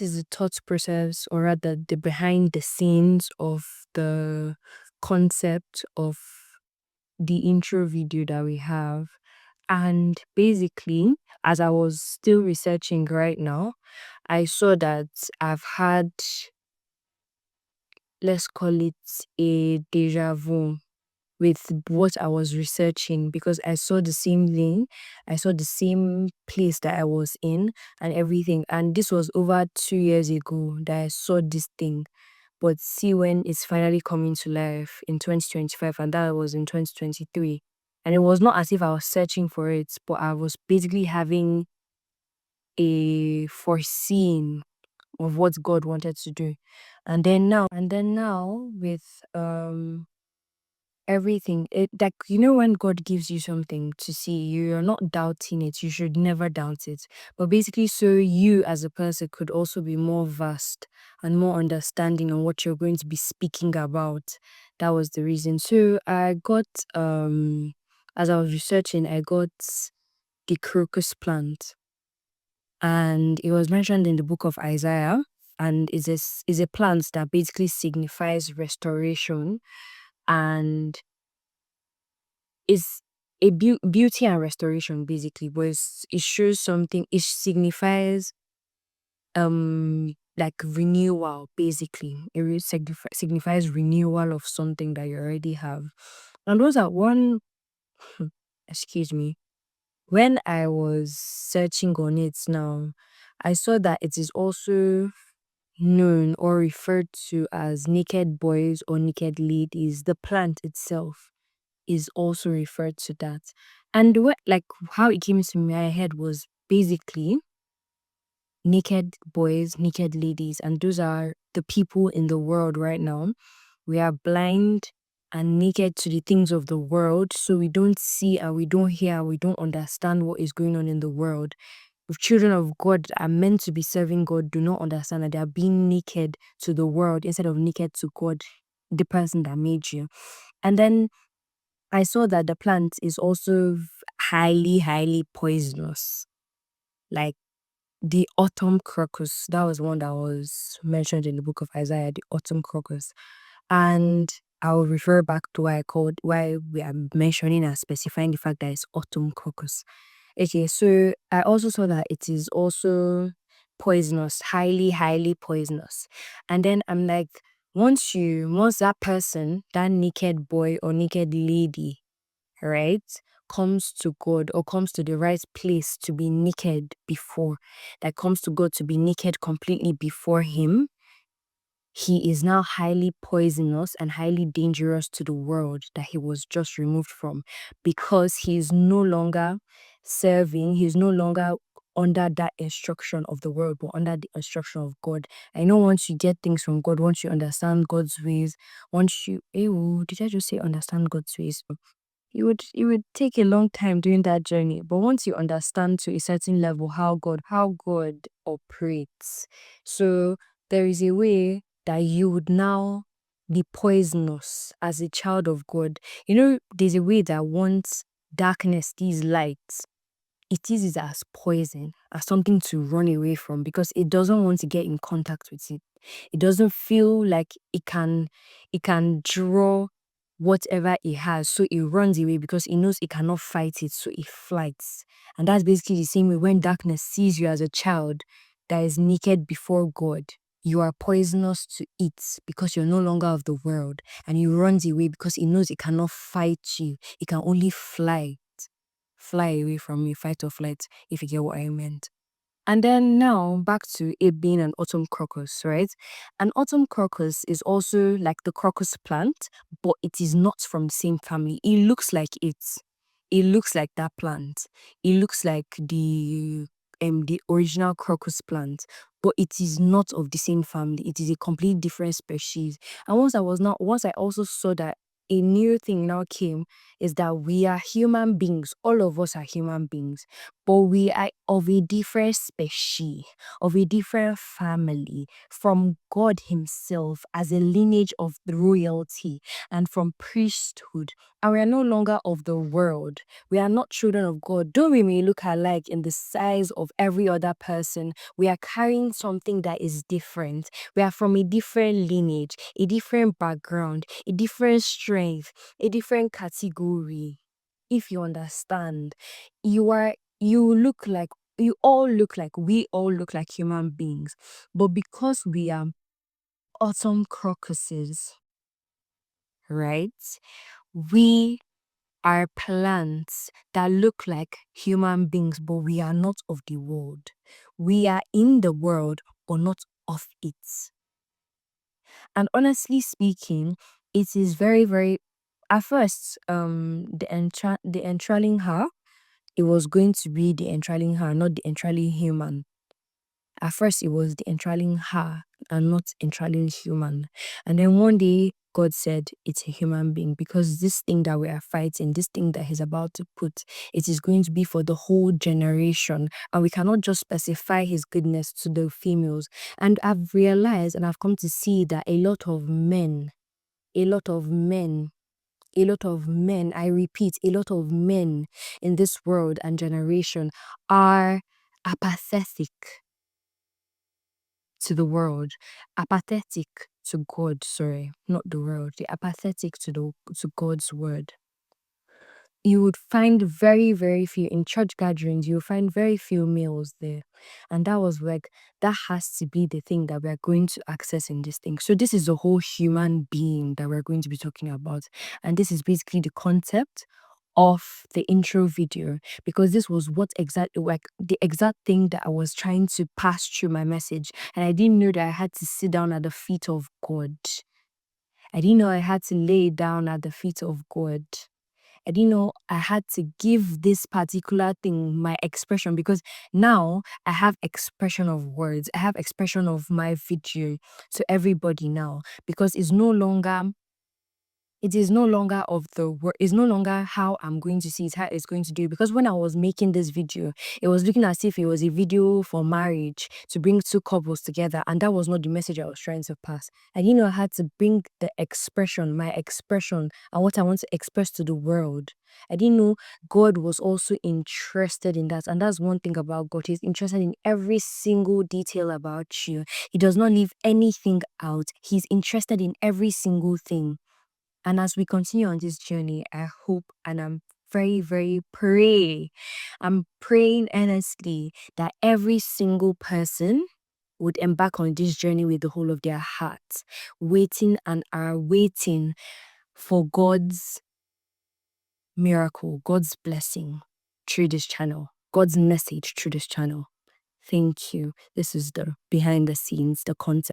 is the thought process, or rather the behind the scenes of the concept of the intro video that we have. And basically, as I was still researching right now, I saw that I've had, let's call it a deja vu with what I was researching, because I saw the same thing, I saw the same place that I was in and everything. And this was over 2 years ago that I saw this thing. But see when it's finally coming to life in 2025, and that was in 2023. And it was not as if I was searching for it, but I was basically having a foreseeing of what God wanted to do. And then now with everything, it like, when God gives you something to see, you're not doubting it. You should never doubt it. But basically, so you as a person could also be more vast and more understanding on what you're going to be speaking about. That was the reason. So I got as I was researching, I got the crocus plant, and it was mentioned in the book of Isaiah, and is a plant that basically signifies restoration, and is a beauty and restoration basically, but it shows something. It signifies like renewal basically. It really signifies renewal of something that you already have. And those are one excuse me. When I was searching on it now, I saw that it is also known or referred to as naked boys or naked ladies. The plant itself is also referred to that. And what, like, how it came into my head was basically naked boys, naked ladies, and those are the people in the world right now. We are blind and naked to the things of the world, so we don't see and we don't hear and we don't understand what is going on in the world. If children of God are meant to be serving God, do not understand that they are being naked to the world instead of naked to God, the person that made you. And then I saw that the plant is also highly, highly poisonous. Like the autumn crocus, that was one that was mentioned in the book of Isaiah, the autumn crocus. And I'll refer back to why we are mentioning and specifying the fact that it's autumn crocus. Okay, so I also saw that it is also poisonous, highly, highly poisonous. And then I'm like, once that person, that naked boy or naked lady, right, comes to God or comes to the right place to be naked before, that comes to God to be naked completely before Him, he is now highly poisonous and highly dangerous to the world that he was just removed from, because he is no longer serving, he's no longer under that instruction of the world, but under the instruction of God. I know once you get things from God, once you understand God's ways, once you, ew, did I just say understand God's ways? It would take a long time doing that journey, but once you understand to a certain level how God operates, so there is a way that you would now be poisonous as a child of God. There's a way that once darkness sees light, it is it as poison, as something to run away from, because it doesn't want to get in contact with it. It doesn't feel like it can draw whatever it has, so it runs away because it knows it cannot fight it, so it flights. And that's basically the same way when darkness sees you as a child that is naked before God. You are poisonous to it because you're no longer of the world, and it runs away because it knows it cannot fight you. It can only fly away from you, fight or flight, if you get what I meant. And then now back to it being an autumn crocus, right? An autumn crocus is also like the crocus plant, but it is not from the same family. It looks like it. It looks like that plant. It looks like the original crocus plant, but it is not of the same family. It is a completely different species. And once I also saw that a new thing now came is that we are human beings. All of us are human beings, but we are of a different species, of a different family, from God Himself as a lineage of royalty and from priesthood. And we are no longer of the world. We are not children of God. Though we may look alike in the size of every other person, we are carrying something that is different. We are from a different lineage, a different background, a different strength, a different category. If you understand, you look like we all look like human beings. But because we are autumn crocuses, right? We are plants that look like human beings, but we are not of the world. We are in the world, but not of it. And honestly speaking, it is very, very at first, the entraling her, it was going to be the entraling her, not the entraling human. At first, it was the entraling her and not entraling human. And then one day, God said it's a human being because this thing that we are fighting, this thing that He's about to put, it is going to be for the whole generation. And we cannot just specify His goodness to the females. And I've realized and I've come to see that a lot of men, a lot of men, a lot of men, I repeat, a lot of men in this world and generation are apathetic to the world, apathetic to God, sorry, not the world. They're apathetic to God's word. You would find very, very few in church gatherings, you'll find very few males there. And that was like, that has to be the thing that we're going to access in this thing. So this is the whole human being that we're going to be talking about. And this is basically the concept of the intro video, because this was what exactly, like the exact thing that I was trying to pass through my message. And I didn't know that I had to sit down at the feet of God. I didn't know I had to lay down at the feet of God. I didn't know I had to give this particular thing my expression, because now I have expression of words. I have expression of my video to everybody now, because it is no longer of the word, it's no longer how I'm going to see it, how it's going to do it. Because when I was making this video, it was looking as if it was a video for marriage to bring two couples together, and that was not the message I was trying to pass. I didn't know I had to bring the expression, my expression, and what I want to express to the world. I didn't know God was also interested in that. And that's one thing about God. He's interested in every single detail about you. He does not leave anything out. He's interested in every single thing. And as we continue on this journey, I hope and I'm very, very I'm praying earnestly that every single person would embark on this journey with the whole of their hearts, waiting and are waiting for God's miracle, God's blessing through this channel, God's message through this channel. Thank you. This is the behind the scenes, the content.